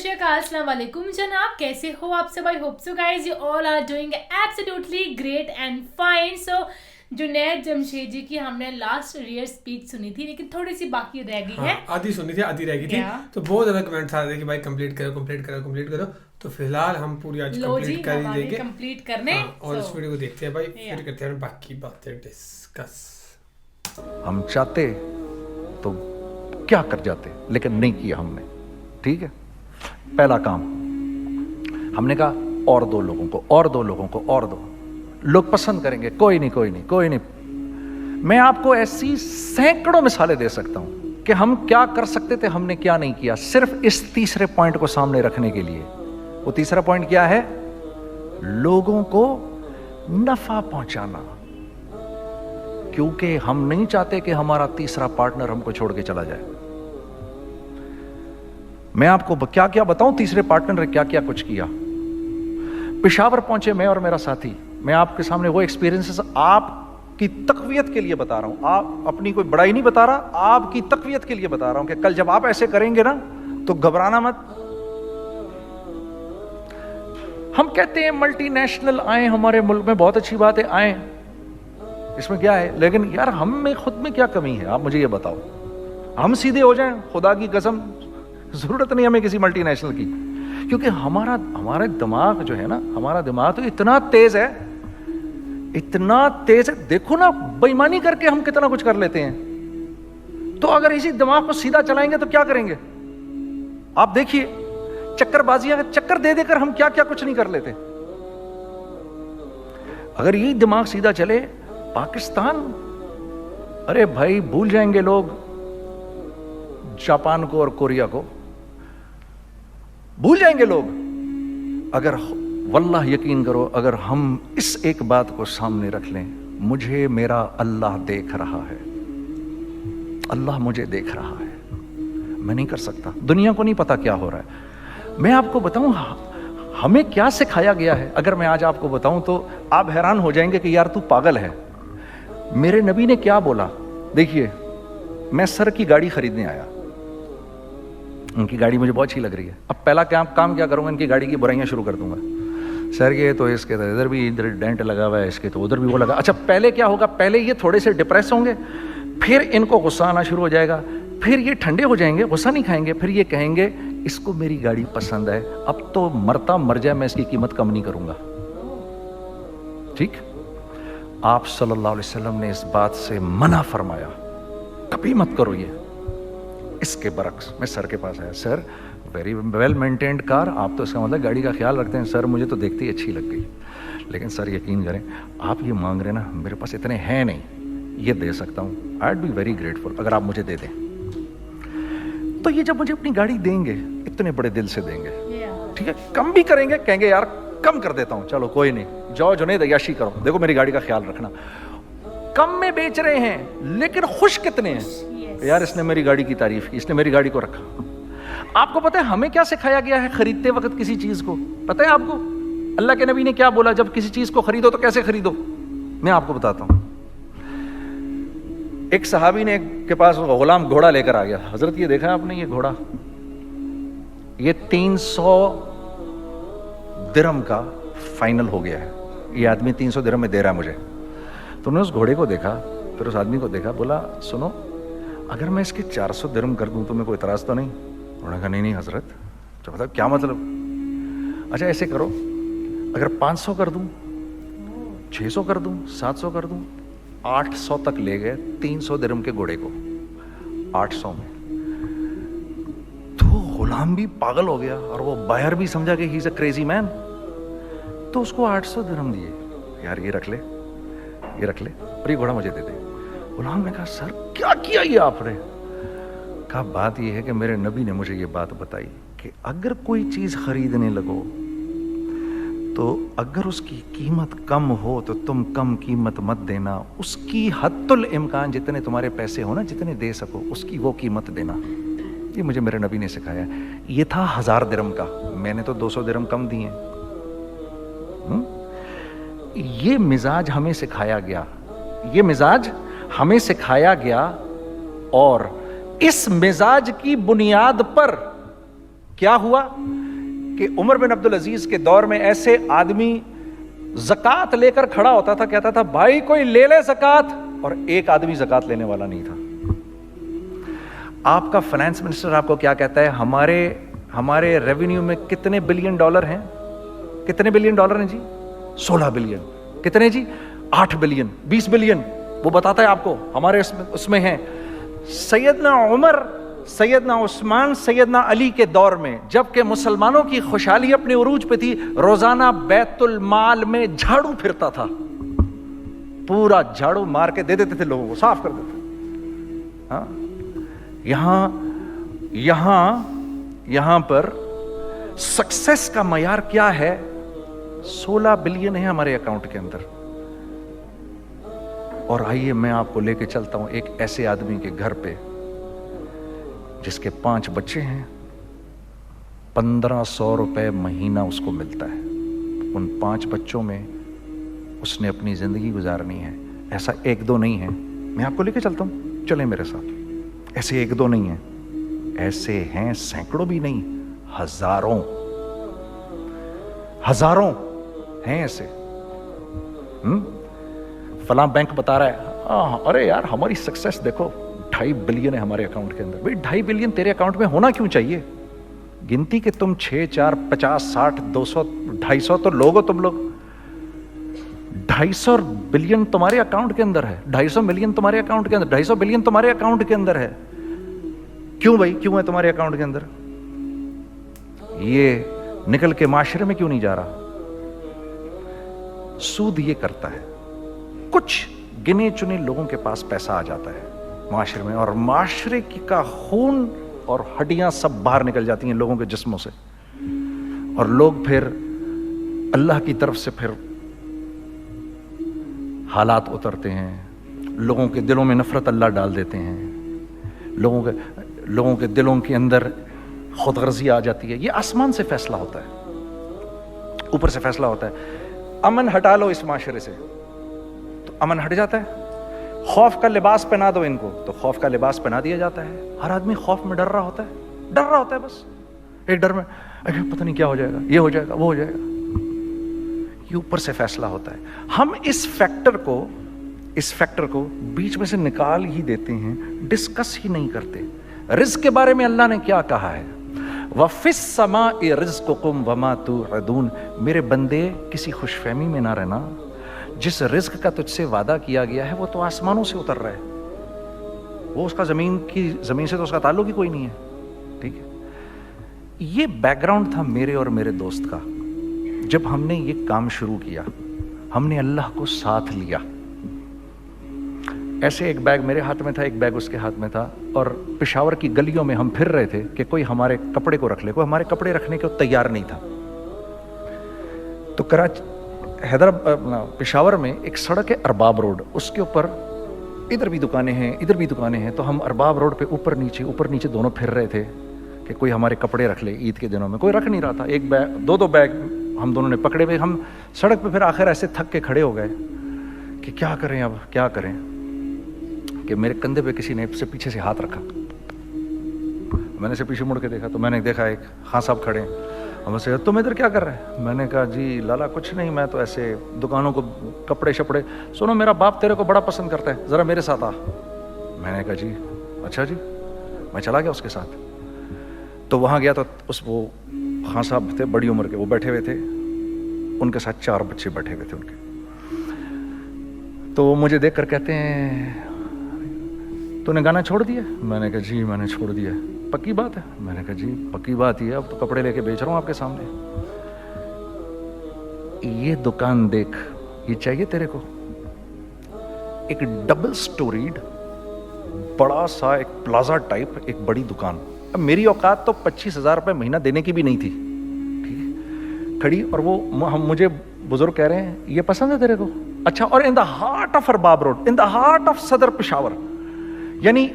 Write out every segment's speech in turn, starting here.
श्री अकाल, अस्सलाम वालेकुम जनाब, कैसे हो आप सब? I hope so guys you all are doing absolutely great and fine. So Junaid Jamshed ji की हमने लास्ट ईयर स्पीच सुनी थी, लेकिन थोड़ी सी बाकी रह गई है। आधी सुनी थी, आधी रह गई थी। तो बहुत ज्यादा कमेंट्स आ रहे थे कि भाई कंप्लीट करो। तो फिलहाल हम पूरी आज कंप्लीट कर ही देंगे, कंप्लीट करने। और इस वीडियो को देखते हैं भाई, फिर करते हैं बाकी बातें डिस्कस। हम चाहते तो क्या कर जाते, लेकिन नहीं किया हमने। ठीक है, पहला काम हमने कहा और दो लोगों को लोग पसंद करेंगे, कोई नहीं। मैं आपको ऐसी सैकड़ों मिसालें दे सकता हूं कि हम क्या कर सकते थे, हमने क्या नहीं किया, सिर्फ इस तीसरे पॉइंट को सामने रखने के लिए। वो तीसरा पॉइंट क्या है? लोगों को नफा पहुंचाना। क्योंकि हम नहीं चाहते कि हमारा तीसरा पार्टनर हमको छोड़ के चला जाए। मैं आपको क्या क्या बताऊं, तीसरे पार्टनर ने क्या क्या कुछ किया। पेशावर पहुंचे मैं और मेरा साथी, मैं आपके सामने वो एक्सपीरियंसेस आपकी तकवीयत के लिए बता रहा हूं। आप अपनी कोई बड़ाई नहीं बता रहा, आपकी तकवीयत के लिए बता रहा हूं कि कल जब आप ऐसे करेंगे ना तो घबराना मत। हम कहते हैं मल्टी नेशनल आए हमारे मुल्क में, बहुत अच्छी बात है, आए, इसमें क्या है, लेकिन यार हम में खुद में क्या कमी है, आप मुझे ये बताओ। हम सीधे हो जाएं, खुदा की कसम जरूरत नहीं हमें किसी मल्टीनेशनल की, क्योंकि हमारा दिमाग जो है ना, हमारा दिमाग तो इतना तेज है। देखो ना, बेईमानी करके हम कितना कुछ कर लेते हैं। तो अगर इसी दिमाग को सीधा चलाएंगे तो क्या करेंगे? आप देखिए, चक्कर दे देकर हम क्या क्या कुछ नहीं कर लेते। अगर यही दिमाग सीधा चले, पाकिस्तान, अरे भाई भूल जाएंगे लोग जापान को और कोरिया को, भूल जाएंगे लोग। अगर वल्लाह यकीन करो, अगर हम इस एक बात को सामने रख लें, मुझे मेरा अल्लाह देख रहा है, अल्लाह मुझे देख रहा है, मैं नहीं कर सकता। दुनिया को नहीं पता क्या हो रहा है। मैं आपको बताऊं हमें क्या सिखाया गया है। अगर मैं आज आपको बताऊं तो आप हैरान हो जाएंगे कि यार तू पागल है। मेरे नबी ने क्या बोला? देखिए, मैं सर की गाड़ी खरीदने आया, उनकी गाड़ी मुझे बहुत अच्छी लग रही है। अब पहला काम क्या करूंगा, इनकी गाड़ी की बुराइयां शुरू कर दूंगा। सर ये तो इसके तो इधर भी इधर डेंट लगा हुआ है, इसके तो उधर भी वो लगा। अच्छा, पहले क्या होगा, पहले ये थोड़े से डिप्रेस होंगे, फिर इनको गुस्सा आना शुरू हो जाएगा, फिर ये ठंडे हो जाएंगे, गुस्सा नहीं खाएंगे, फिर ये कहेंगे इसको मेरी गाड़ी पसंद है, अब तो मरता मर जाए, मैं इसकी कीमत कम नहीं करूंगा। ठीक, आप सल्लल्लाहु अलैहि वसल्लम ने इस बात से मना फरमाया, कभी मत करो ये। इसके बरक्स मैं सर के पास आया, sir very well maintained car, आप तो इसका मतलब गाड़ी का ख्याल रखते हैं। सर मुझे तो देखते ही अच्छी लग गई, लेकिन सर यकीन करें, आप ये मांग रहे ना, मेरे पास इतने हैं नहीं, ये दे सकता हूँ, I would be very grateful अगर आप मुझे दे दें। तो ये जब मुझे अपनी गाड़ी देंगे, इतने बड़े दिल से देंगे, ठीक है, कम भी करेंगे, कहेंगे यार कम कर देता हूँ, चलो कोई नहीं, जाओ जुनैद अय्याशी करो, देखो मेरी गाड़ी का ख्याल रखना। कम में बेच रहे हैं, लेकिन खुश कितने हैं यार, इसने मेरी गाड़ी की तारीफ की, इसने मेरी गाड़ी को रखा। आपको पता है हमें क्या सिखाया गया है खरीदते वक्त किसी चीज को? पता है आपको अल्लाह के नबी ने क्या बोला? जब किसी चीज को खरीदो तो कैसे खरीदो, मैं आपको बताता हूं। एक सहाबी ने के पास गुलाम घोड़ा लेकर आ गया। हजरत ये देखा आपने, ये घोड़ा, ये 300 दिरहम का फाइनल हो गया है, ये आदमी 300 दिरहम में दे रहा है मुझे। तो उन्होंने उस घोड़े को देखा, फिर उस आदमी को देखा, बोला सुनो, अगर मैं इसके 400 दिरहम कर दूं तो मैं कोई इतराज तो नहीं? उन्होंने कहा नहीं हजरत। तो मतलब क्या मतलब? अच्छा ऐसे करो, अगर 500 कर दूं, 600 कर दूं, 700 कर दूं, 800 तक ले गए 300 दिरहम के घोड़े को, 800 में। तो गुलाम भी पागल हो गया और वो बायर भी समझा कि he is a crazy man, तो उसको 800 दिरहम दिए। यार ये रख ले और ये घोड़ा मुझे दे दे। गुलाम ने कहा सर क्या किया ये आपने? कहा बात ये है कि मेरे नबी ने मुझे ये बात बताई कि अगर कोई चीज खरीदने लगो तो अगर उसकी कीमत कम हो तो तुम कम कीमत मत देना, उसकी हद्दुल इम्कान जितने तुम्हारे पैसे हो ना, जितने दे सको उसकी वो कीमत देना। ये मुझे मेरे नबी ने सिखाया। ये था 1000 दिरहम का, मैंने तो 200 दिरहम कम दिए। ये मिजाज हमें सिखाया गया, ये मिजाज हमें सिखाया गया, और इस मिजाज की बुनियाद पर क्या हुआ کہ عمر بن عبدالعزیز کے دور میں ایسے آدمی زکات لے کر کھڑا ہوتا تھا, کہتا تھا بھائی کوئی لے لے زکات, اور ایک آدمی زکات لینے والا نہیں تھا. آپ کا فائنانس منسٹر آپ کو کیا کہتا ہے, ہمارے ریونیو میں کتنے بلین ڈالر ہیں, کتنے بلین ڈالر ہیں جی, 16 بلین. کتنے جی, 8 بلین, 20 بلین, وہ بتاتا ہے آپ کو ہمارے اس میں ہیں. سیدنا عمر, سیدنا عثمان, سیدنا علی کے دور میں جب کہ مسلمانوں کی خوشحالی اپنے عروج پہ تھی, روزانہ بیت المال میں جھاڑو پھرتا تھا, پورا جھاڑو مار کے دے دیتے تھے لوگوں کو, صاف کر دیتے. ہاں, یہاں پر سکسیس کا معیار کیا ہے, 16 بلین ہے ہمارے اکاؤنٹ کے اندر. اور آئیے میں آپ کو لے کے چلتا ہوں ایک ایسے آدمی کے گھر پہ جس کے 5 بچے ہیں, 1500 روپے مہینہ اس کو ملتا ہے. ان 5 بچوں میں اس نے اپنی زندگی گزارنی ہے. ایسا 1-2 نہیں ہے, میں آپ کو لے کے چلتا ہوں, چلیں میرے ساتھ. ایسے 1-2 نہیں ہیں, ایسے ہیں سینکڑوں بھی نہیں, ہزاروں ہیں ایسے. فلاں بینک بتا رہا ہے ارے یار ہماری سکسیس دیکھو 2.5 بلین ہے ہمارے اکاؤنٹ کے اندر. بھائی 2.5 بلین تیرے اکاؤنٹ میں ہونا کیوں چاہیے؟ گنتی کہ تم 6, 4, 50, 60, 200, 250 تو لوگ ہو تم لوگ. 250 بلین تمہارے اکاؤنٹ کے اندر ہے, 250 ملین تمہارے اکاؤنٹ کے اندر, 250 بلین تمہارے اکاؤنٹ کے اندر ہے. کیوں بھائی, کیوں ہے تمہارے اکاؤنٹ کے اندر؟ یہ نکل کے معاشرے میں کیوں نہیں جا رہا؟ سود یہ کرتا ہے, کچھ گنے چنے لوگوں کے پاس پیسہ آ جاتا ہے معاشرے میں, اور معاشرے کا خون اور ہڈیاں سب باہر نکل جاتی ہیں لوگوں کے جسموں سے, اور لوگ پھر اللہ کی طرف سے پھر حالات اترتے ہیں, لوگوں کے دلوں میں نفرت اللہ ڈال دیتے ہیں, لوگوں کے دلوں کے اندر خود غرضی آ جاتی ہے. یہ آسمان سے فیصلہ ہوتا ہے, اوپر سے فیصلہ ہوتا ہے. امن ہٹا لو اس معاشرے سے تو امن ہٹ جاتا ہے. خوف کا لباس پہنا دو ان کو تو خوف کا لباس پہنا دیا جاتا ہے. ہر آدمی خوف میں ڈر رہا ہوتا ہے, بس ایک ڈر میں پتہ نہیں کیا ہو جائے گا, یہ ہو جائے گا, وہ ہو جائے گا. یہ اوپر سے فیصلہ ہوتا ہے. ہم اس فیکٹر کو بیچ میں سے نکال ہی دیتے ہیں, ڈسکس ہی نہیں کرتے. رزق کے بارے میں اللہ نے کیا کہا ہے, وَفِي السَّمَاءِ رِزْقُكُمْ وَمَا تُوعَدُونَ. میرے بندے کسی خوش فہمی میں نہ رہنا, جس رزق کا تجھ سے وعدہ کیا گیا ہے وہ تو آسمانوں سے اتر رہا ہے, وہ اس کا زمین سے تو اس کا تعلق ہی کوئی نہیں ہے. ٹھیک ہے, یہ بیک گراؤنڈ تھا میرے اور میرے دوست کا. جب ہم نے یہ کام شروع کیا, ہم نے اللہ کو ساتھ لیا. ایسے ایک بیگ میرے ہاتھ میں تھا, ایک بیگ اس کے ہاتھ میں تھا, اور پشاور کی گلیوں میں ہم پھر رہے تھے کہ کوئی ہمارے کپڑے کو رکھ لے. کوئی ہمارے کپڑے رکھنے کو تیار نہیں تھا. تو پشاور میں ایک سڑک ہے ارباب روڈ, اس کے اوپر ادھر بھی دکانیں ہیں, تو ہم ارباب روڈ پہ اوپر نیچے دونوں پھر رہے تھے کہ کوئی ہمارے کپڑے رکھ لے. عید کے دنوں میں کوئی رکھ نہیں رہا تھا. ایک بیگ, 2 بیگ ہم دونوں نے پکڑے ہوئے. ہم سڑک پہ پھر آخر ایسے تھک کے کھڑے ہو گئے کہ کیا کریں, کہ میرے کندھے پہ کسی نے سے پیچھے سے ہاتھ رکھا. میں نے سے پیچھے مڑ کے دیکھا تو میں نے دیکھا ایک خان صاحب کھڑے ہیں. ہم سے تم ادھر کیا کر رہے ہیں؟ میں نے کہا جی لالا کچھ نہیں, میں تو ایسے دکانوں کو کپڑے شپڑے. سنو میرا باپ تیرے کو بڑا پسند کرتا ہے, ذرا میرے ساتھ آ. میں نے کہا جی اچھا جی. میں چلا گیا اس کے ساتھ. تو وہاں گیا تو وہ خان صاحب تھے بڑی عمر کے, وہ بیٹھے ہوئے تھے, ان کے ساتھ 4 بچے بیٹھے ہوئے تھے ان کے. تو وہ مجھے دیکھ کر کہتے ہیں تو نے گانا چھوڑ دیا؟ میں نے کہا جی میں نے چھوڑ دیا. پکی بات ہے؟ میں نے کہا جی پکی بات ہی ہے, اب تو کپڑے لے کے بیچ رہا ہوں آپ کے سامنے. یہ دکان دیکھ, یہ چاہیے تیرے کو؟ ایک ڈبل سٹوریڈ بڑا سا ایک پلازا ٹائپ ایک بڑی دکان. اب میری اوقات تو 25,000 روپے مہینہ دینے کی بھی نہیں تھی. ٹھیک ہے, کھڑی, اور وہ مجھے بزرگ کہہ رہے ہیں یہ پسند ہے تیرے کو؟ اچھا, اور in the heart of Arbab road, in the heart of Saddar Peshawar, یعنی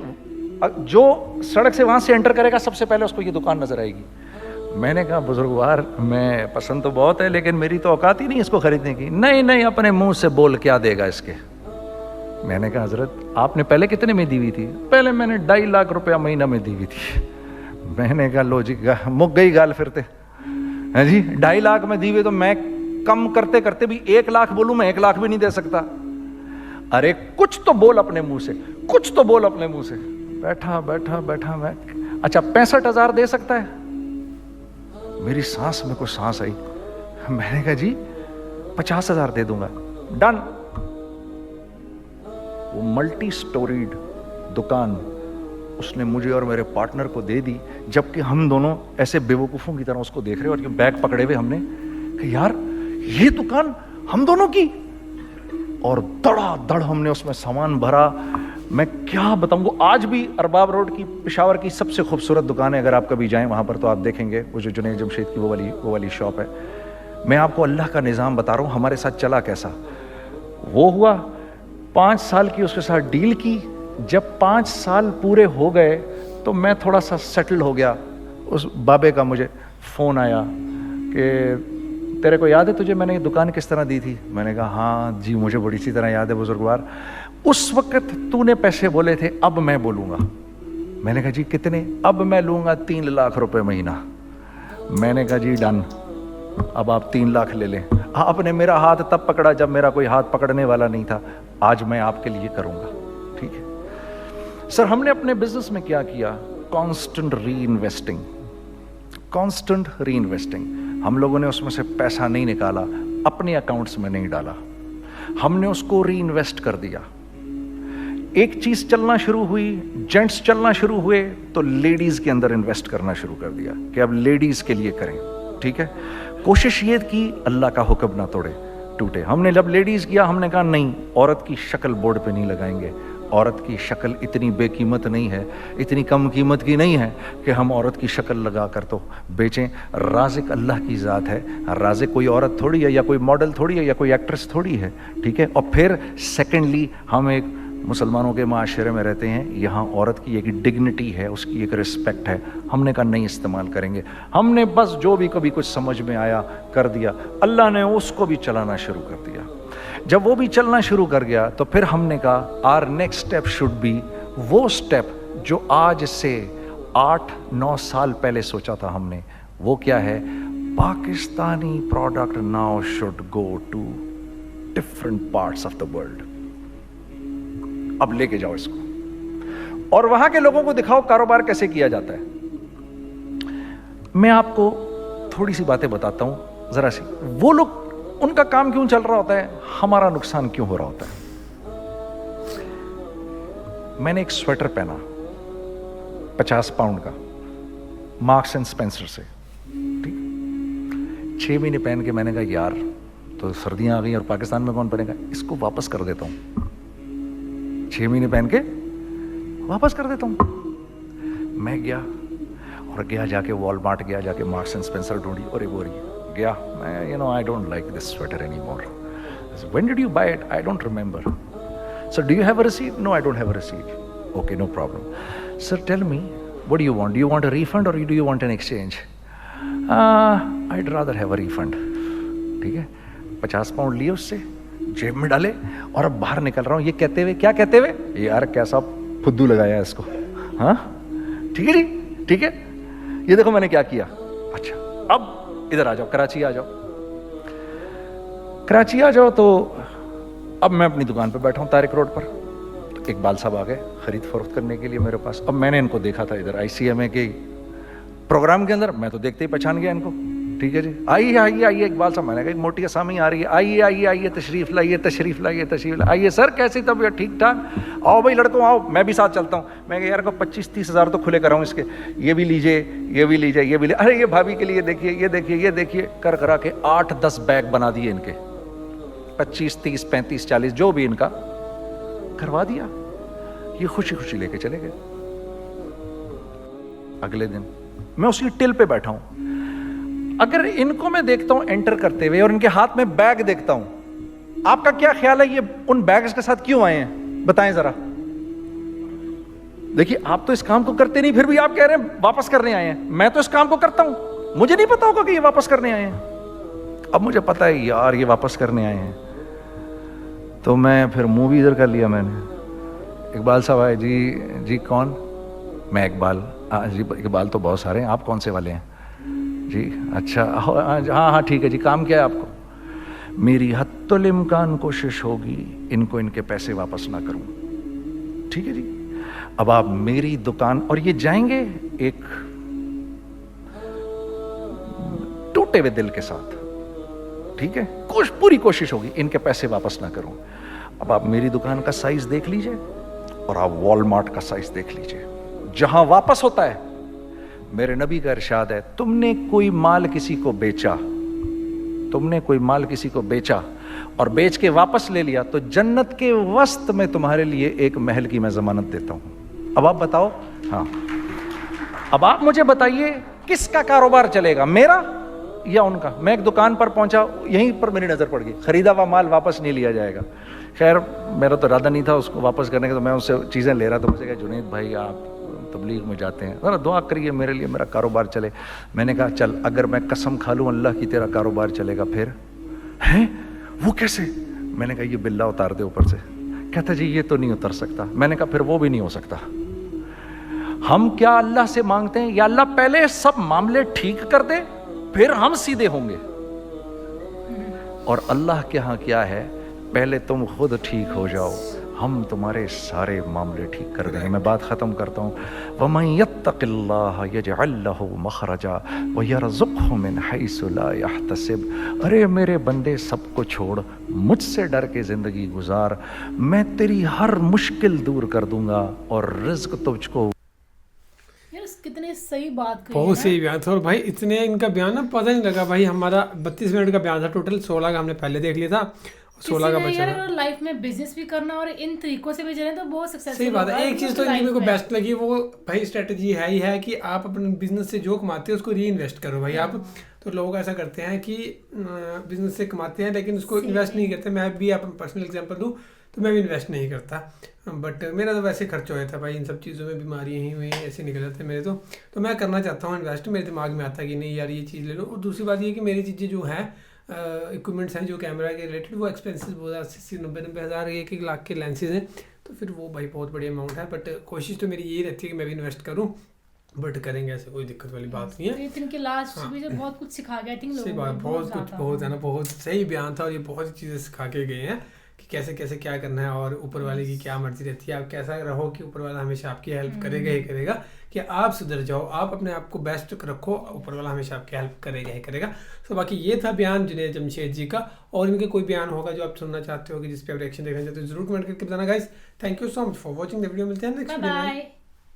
جو سڑک سے وہاں سے انٹر کرے گا سب سے پہلے اس کو یہ دکان نظر آئے گی. میں نے کہا بزرگوار میں پسند تو بہت ہے لیکن میری تو اوقات ہی نہیں اس کو خریدنے کی. نہیں اپنے منہ سے بول کیا دے گا اس کے. میں نے کہا حضرت آپ نے پہلے کتنے میں دی ہوئی تھی؟ پہلے میں نے 2.5 لاکھ روپیہ مہینہ میں دی ہوئی تھی. میں نے کہا لو جی مک گئی گال پھرتے. है जी, 2.5 लाख में दीवे तो मैं कम करते करते भी 1 लाख बोलूं, मैं 1 लाख भी नहीं दे सकता। अरे कुछ तो बोल अपने मुंह से, कुछ तो बोल अपने मुंह से। बैठा बैठा बैठा मैं, अच्छा 65,000 दे सकता है? मेरी सांस में कुछ सांस आई, मैंने कहा जी 50,000 दे दूंगा, डन। वो मल्टी स्टोरीड दुकान उसने मुझे और मेरे पार्टनर को दे दी, जबकि हम दोनों ऐसे बेवकूफों की तरह उसको देख रहे और बैग पकड़े हुए हमने कि यार ये दुकान हम दोनों की, और धड़ाधड़ हमने उसमें सामान भरा। मैं क्या बताऊं, वो आज भी अरबाब रोड की पेशावर की सबसे खूबसूरत दुकान है, अगर आप कभी जाएं वहां पर तो आप देखेंगे वो जो जुनैद जमशेद की वो वाली शॉप है। मैं आपको अल्लाह का निज़ाम बता रहा हूं हमारे साथ चला कैसा। वो हुआ 5 साल की उसके साथ डील की, जब 5 साल पूरे हो गए तो मैं थोड़ा सा सेटल हो गया। उस बाबे का मुझे फ़ोन आया कि तेरे को याद है तुझे मैंने ये दुकान किस तरह दी थी? मैंने कहा हाँ जी मुझे बड़ी सी तरह याद है बुजुर्गवार, उस वक्त तूने पैसे बोले थे, अब मैं बोलूँगा। मैंने कहा जी कितने? अब मैं लूँगा 3 लाख रुपए महीना। मैंने कहा जी डन, अब आप 3 लाख ले लें। आपने मेरा हाथ तब पकड़ा जब मेरा कोई हाथ पकड़ने वाला नहीं था, आज मैं आपके लिए करूँगा, ठीक है। सर हमने अपने बिजनेस में क्या किया? कांस्टेंट री इन्वेस्टिंग। हम लोगों ने उसमें से पैसा नहीं निकाला, अपने अकाउंट्स में नहीं डाला, हमने उसको री इन्वेस्ट कर दिया। एक चीज चलना शुरू हुई, जेंट्स चलना शुरू हुए, तो लेडीज के अंदर इन्वेस्ट करना शुरू कर दिया कि अब लेडीज के लिए करें, ठीक है। कोशिश ये की अल्लाह का हुक्म ना टूटे। हमने जब लेडीज किया हमने कहा नहीं, औरत की शक्ल बोर्ड पे नहीं लगाएंगे, औरत की शक्ल इतनी बेकीमत नहीं है, इतनी कम कीमत की नहीं है कि हम औरत की शक्ल लगा कर तो बेचें। राज़िक अल्लाह की ज़ात है, राज़िक कोई औरत थोड़ी है, या कोई मॉडल थोड़ी है, या कोई एक्ट्रेस थोड़ी है, ठीक है। और फिर सेकेंडली हम एक मुसलमानों के माशरे में रहते हैं, यहाँ औरत की एक डिग्निटी है, उसकी एक रिस्पेक्ट है। हमने कहा नहीं इस्तेमाल करेंगे, हमने बस जो भी कभी कुछ समझ में आया कर दिया। अल्लाह ने उसको भी चलाना शुरू कर दिया। जब वो भी चलना शुरू कर गया तो फिर हमने कहा our next step should be वो स्टेप जो आज से 8-9 साल पहले सोचा था हमने। वो क्या है? Pakistani product now should go to different parts of the world. अब लेके जाओ इसको और वहां के लोगों को दिखाओ कारोबार कैसे किया जाता है। मैं आपको थोड़ी सी बातें बताता हूं जरा सी। वो लोग, उनका काम क्यों चल रहा होता है, हमारा नुकसान क्यों हो रहा होता है। मैंने एक स्वेटर पहना 50 पाउंड का, मार्क्स एंड स्पेंसर से, ठीक। 6 महीने पहन के मैंने कहा यार तो सर्दियां आ गई और पाकिस्तान में कौन पहनेगा, इसको वापस कर देता हूं। 6 महीने पहन के वापस कर देता हूं। मैं गया और जाके वॉलमार्ट गया, जाके मार्क्स एंड स्पेंसर ढूंढी और वो रही गया। मैं I don't like this sweater anymore. When did you buy it? I don't remember. So do you have a receipt? No, I don't have a receipt. Okay, no problem. Sir, tell me, what do you want? Do you want a refund or do you want an exchange? I'd rather have a refund. ठीक है, 50 pound लिए उससे, जेब में डाले और अब बाहर निकल रहा हूँ। ये कहते हुए, क्या कहते हुए, यार कैसा फुद्दू लगाया है इसको, हाँ ठीक है जी, ठीक है। ये देखो मैंने क्या किया। अच्छा अब इधर आ जाओ, कराची आ जाओ। कराची आ जाओ तो अब मैं अपनी दुकान पे बैठा हूँ तारिक रोड पर। तो इकबाल साहब आ गए खरीद फरोख्त करने के लिए मेरे पास। अब मैंने इनको देखा था इधर ICMA के प्रोग्राम के अंदर, मैं तो देखते ही पहचान गया इनको। ठीक है जी, आइए आइए आइए इकबाल साहब, मैंने कहा मोटी आसामी आ रही है, आइए आइए आइए तशरीफ लाइए तशरीफ लाइए तशरीफ लाइए। आइए सर कैसी तबीयत, ठीक ठाक, आओ भाई लड़कों आओ, मैं भी साथ चलता हूँ। मैं कहा यार को 25-30 हज़ार तो खुले कराऊँ इसके, ये भी लीजिए ये भी लीजिए ये भी लीजिए, अरे ये भाभी के लिए देखिए ये देखिए ये देखिए, कर करा के 8-10 बैग बना दिए इनके, 25, 30, 35, 40 जो भी इनका करवा दिया। ये खुशी खुशी लेके चले गए। अगले दिन मैं उसी टिल पे बैठा हूं। अगर इनको मैं देखता हूं एंटर करते हुए और इनके हाथ में बैग देखता हूं, आपका क्या ख्याल है ये उन बैग्स के साथ क्यों आए हैं, बताएं जरा। देखिए आप तो इस काम को करते नहीं, फिर भी आप कह रहे हैं वापस करने आए हैं। मैं तो इस काम को करता हूं, मुझे नहीं पता होगा कि ये वापस करने आए हैं। अब मुझे पता है यार ये वापस करने आए हैं, तो मैं फिर मुंह भी इधर कर लिया मैंने। इकबाल साहब आए, जी जी कौन? मैं इकबाल। जी इकबाल तो बहुत सारे हैं, आप कौन से वाले हैं? जी अच्छा, हाँ ठीक है जी, काम क्या है आपको? मेरी हत्तुल इम्कान कोशिश होगी इनको इनके पैसे वापस ना करूं, ठीक है जी। अब आप मेरी दुकान, और ये जाएंगे एक टूटे हुए दिल के साथ, ठीक है, पूरी कोशिश होगी इनके पैसे वापस ना करूं। अब आप मेरी दुकान का साइज देख लीजिए और आप वॉलमार्ट का साइज देख लीजिए, जहां वापस होता है, मेरे नबी का इरशाद है, तुमने कोई माल किसी को बेचा, तुमने कोई माल किसी को बेचा और बेच के वापस ले लिया, तो जन्नत के वस्त में तुम्हारे लिए एक महल की मैं जमानत देता हूं। अब आप बताओ, हाँ अब आप मुझे बताइए किसका कारोबार चलेगा, मेरा या उनका? मैं एक दुकान पर पहुंचा, यहीं पर मेरी नजर पड़ गई, खरीदा हुआ माल वापस नहीं लिया जाएगा। खैर मेरा तो इरादा नहीं था उसको वापस करने का, तो मैं उससे चीजें ले रहा था। मुझे कहा जुनैद भाई आप तबलीग में जाते हैं, ज़रा दुआ करिए मेरे लिए, मेरा कारोबार चले। मैंने कहा चल, अगर मैं कसम खा लूँ अल्लाह की तेरा कारोबार चलेगा, फिर? हैं वो कैसे? मैंने कहा ये बिल्ला उतार दे ऊपर से। कहता जी ये तो नहीं उतर सकता। मैंने कहा फिर वो भी नहीं हो सकता। हम क्या अल्लाह से मांगते हैं, या अल्लाह पहले सब मामले ठीक कर दे फिर हम सीधे होंगे, और अल्लाह के यहाँ क्या है, पहले तुम खुद ठीक हो जाओ, हम तुम्हारे सारे मामले ठीक कर देंगे। मैं बात ख़त्म करता हूँ। वमन यत्तक़िल्लाह यजअल लहू मख़रजा व यरज़ुक़हु मिन हैसु ला यहतसिब। अरे मेरे बंदे, सबको छोड़, मुझसे डर के ज़िंदगी गुजार, मैं तेरी हर मुश्किल दूर कर दूंगा और रिज़्क़ तुझको। कितने सही बात कही, बहुत सही बयान था। और भाई इतने इनका बयान ना पता नहीं लगा भाई, हमारा 32 मिनट का बयान था टोटल, 16 का हमने पहले देख लिया था, 16 का बचा था। लाइफ में बिजनेस भी करना और इन तरीकों से भी चले तो बहुत सक्सेसफुल। सही बात है। एक चीज तो मेरे को बेस्ट लगी, वो भाई स्ट्रेटजी है ही है कि आप अपने बिजनेस से जो कमाते हैं उसको री इन्वेस्ट करो भाई। आप तो लोग ऐसा करते हैं कि बिजनेस से कमाते हैं लेकिन उसको इन्वेस्ट नहीं करते। मैं भी अपना पर्सनल एग्जांपल दूं तो मैं भी इन्वेस्ट नहीं करता, बट मेरा तो वैसे खर्च हो जाता है भाई इन सब चीज़ों में, बीमारियाँ ही हुई ऐसे निकल जाते हैं मेरे तो मैं करना चाहता हूँ इन्वेस्ट। मेरे दिमाग में आता है कि नहीं यार ये चीज़ ले लो। और दूसरी बात ये कि मेरी चीज़ें जो हैं इक्विपमेंट्स हैं जो कैमरा के रिलेटेड, वो एक्सपेंसिव बहुत 80-90 हज़ार 1 लाख के लेंसेज हैं, तो फिर वो भाई बहुत बड़ी अमाउंट है। बट कोशिश तो मेरी यही रहती है कि मैं भी इन्वेस्ट करूँ, बट करेंगे, ऐसे कोई दिक्कत वाली बात नहीं है। इनके लास्ट भी जो बहुत कुछ सिखा गया, आई थिंक सही बात, बहुत कुछ, बहुत है ना, बहुत सही बयान था। और ये बहुत चीज़ें सिखा के गए हैं कि कैसे कैसे क्या करना है और ऊपर वाले की क्या मर्जी रहती है। आप कैसा रहो कि ऊपर वाला हमेशा आपकी हेल्प करेगा ही करेगा, कि आप सुधर जाओ, आप अपने आप को बेस्ट रखो, ऊपर वाला हमेशा आपकी हेल्प करेगा ही करेगा। सो बाकी ये था बयान जुनैद जमशेद जी का। और इनके कोई बयान होगा जो आप सुनना चाहते हो कि जिस पे आप रिएक्शन देखना चाहते हो, जरूर कमेंट करके बताना guys. Thank you so much for watching the video. मिलते हैं नेक्स्ट वीडियो में।